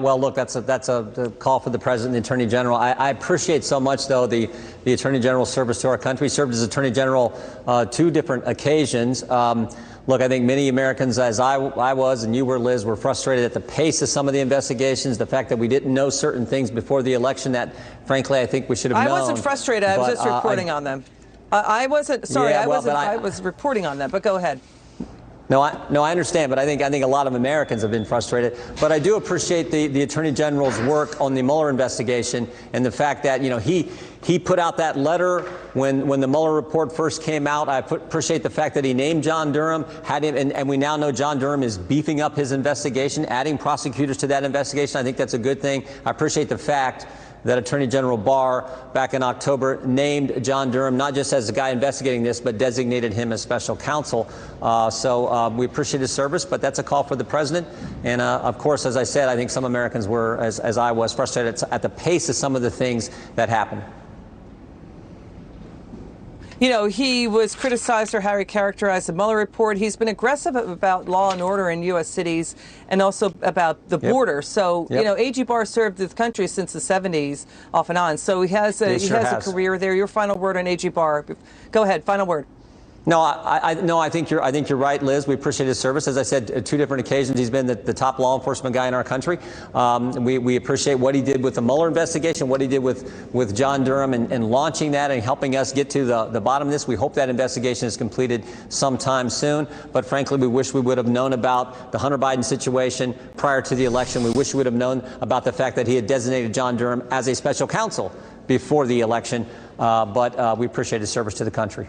Well, look, that's a call for the president and the attorney general. I appreciate so much, though, the attorney general's service to our country. He served as attorney general 2 different occasions. Look, I think many Americans, as I was and you were, Liz, were frustrated at the pace of some of the investigations, the fact that we didn't know certain things before the election that, frankly, I think we should have known. I wasn't frustrated. I was just reporting on them. I wasn't. Sorry, yeah, I was reporting on them. But go ahead. No, I understand, but I think a lot of Americans have been frustrated. But I do appreciate the Attorney General's work on the Mueller investigation and the fact that, you know, he put out that letter when the Mueller report first came out. I appreciate the fact that he named John Durham, had him, and we now know John Durham is beefing up his investigation, adding prosecutors to that investigation. I think that's a good thing. I appreciate the fact that Attorney General Barr, back in October, named John Durham not just as the guy investigating this, but designated him as special counsel. So we appreciate his service, but that's a call for the president. And of course, as I said, I think some Americans were, as I was, frustrated at the pace of some of the things that happened. You know, he was criticized for how he characterized the Mueller report. He's been aggressive about law and order in U.S. cities and also about the border. So, you know, AG Barr served this country since the 70s, off and on. So he has a career there. Your final word on AG Barr. Go ahead. Final word. No, I think you're right, Liz. We appreciate his service. As I said, 2 different occasions, he's been the top law enforcement guy in our country. We appreciate what he did with the Mueller investigation, what he did with John Durham and launching that and helping us get to the bottom of this. We hope that investigation is completed sometime soon. But frankly, we wish we would have known about the Hunter Biden situation prior to the election. We wish we would have known about the fact that he had designated John Durham as a special counsel before the election. But we appreciate his service to the country.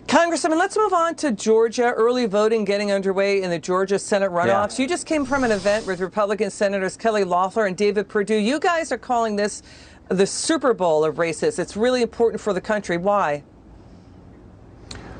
Congressman, let's move on to Georgia. Early voting getting underway in the Georgia Senate runoffs. You just came from an event with Republican Senators Kelly Loeffler and David Perdue. You guys are calling this the Super Bowl of races. It's really important for the country. Why?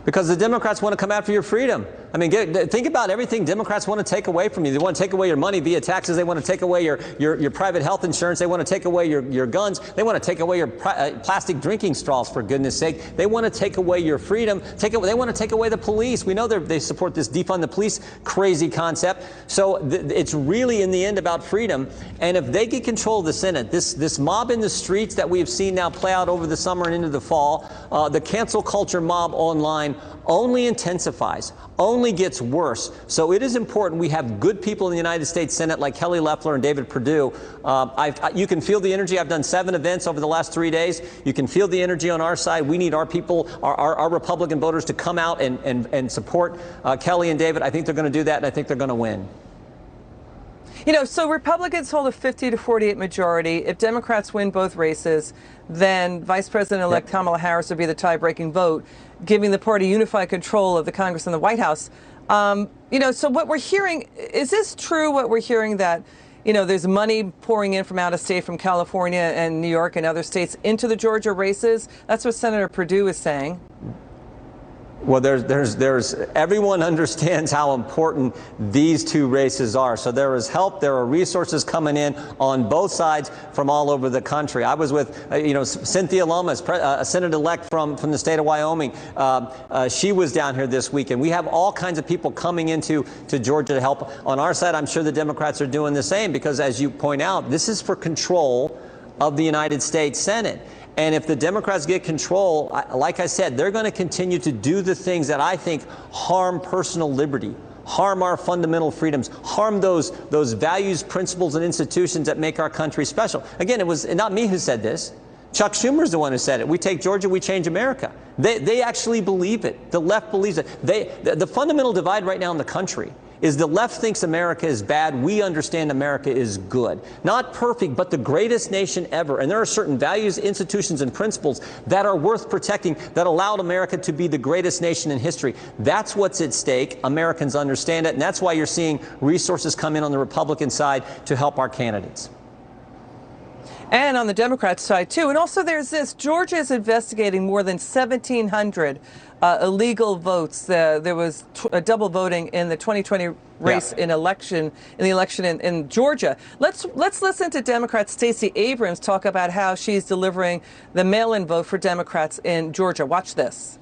Because the Democrats want to come after your freedom. I mean, think about everything Democrats want to take away from you. They want to take away your money via taxes. They want to take away your private health insurance. They want to take away your guns. They want to take away your plastic drinking straws, for goodness sake. They want to take away your freedom. They want to take away the police. We know they support this defund the police crazy concept. So it's really, in the end, about freedom. And if they get control of the Senate, this mob in the streets that we have seen now play out over the summer and into the fall, the cancel culture mob online only intensifies, only gets worse. So it is important we have good people in the United States Senate like Kelly Loeffler and David Perdue. You can feel the energy. I've done 7 events over the last 3 days. You can feel the energy on our side. We need our people, our Republican voters, to come out and support Kelly and David. I think they're going to do that, and I think they're going to win. You know, so Republicans hold a 50 to 48 majority. If Democrats win both races, then Vice President-elect Kamala Harris would be the tie-breaking vote, giving the party unified control of the Congress and the White House. You know, so what we're hearing, is this true, what we're hearing, that, you know, there's money pouring in from out of state, from California and New York and other states into the Georgia races? That's what Senator Perdue is saying. Well, everyone understands how important these 2 races are. So there is help. There are resources coming in on both sides from all over the country. I was with, Cynthia Lomas, a Senate-elect from the state of Wyoming. She was down here this weekend. We have all kinds of people coming into Georgia to help. On our side, I'm sure the Democrats are doing the same because, as you point out, this is for control of the United States Senate. And if the Democrats get control, like I said, they're going to continue to do the things that I think harm personal liberty, harm our fundamental freedoms, harm those values, principles, and institutions that make our country special. Again, it was not me who said this. Chuck Schumer's the one who said it. We take Georgia, we change America. They actually believe it. The left believes it. The fundamental divide right now in the country is the left thinks America is bad. We understand America is good. Not perfect, but the greatest nation ever. And there are certain values, institutions, and principles that are worth protecting that allowed America to be the greatest nation in history. That's what's at stake. Americans understand it. And that's why you're seeing resources come in on the Republican side to help our candidates. And on the Democrat side, too. And also there's this. Georgia is investigating more than 1,700 illegal votes. There was double voting in the 2020 race in the election in Georgia. Let's listen to Democrat Stacey Abrams talk about how she's delivering the mail-in vote for Democrats in Georgia. Watch this.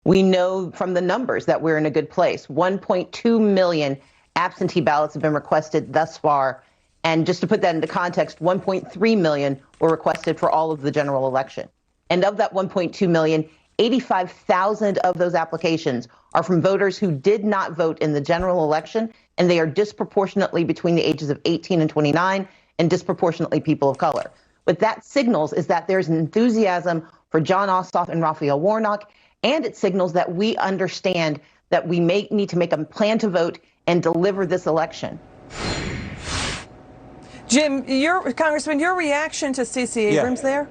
We know from the numbers that we're in a good place. 1.2 million absentee ballots have been requested thus far And just to put that into context, 1.3 million were requested for all of the general election. And of that 1.2 million, 85,000 of those applications are from voters who did not vote in the general election, and they are disproportionately between the ages of 18 and 29, and disproportionately people of color. What that signals is that there's an enthusiasm for Jon Ossoff and Raphael Warnock, and it signals that we understand that we need to make a plan to vote and deliver this election. Jim, Congressman, your reaction to Stacey Abrams there?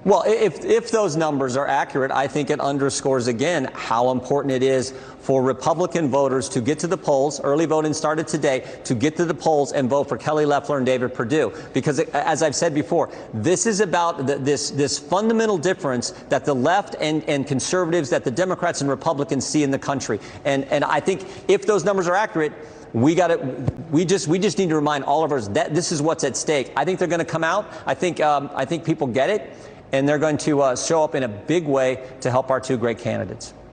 Well, if those numbers are accurate, I think it underscores again how important it is for Republican voters to get to the polls. Early voting started today, to get to the polls and vote for Kelly Loeffler and David Perdue. Because as I've said before, this is about this fundamental difference that the left and conservatives, that the Democrats and Republicans see in the country. And I think if those numbers are accurate, we just need to remind all of us that this is what's at stake. I think they're going to come out. I think people get it. And they're going to show up in a big way to help our two great candidates.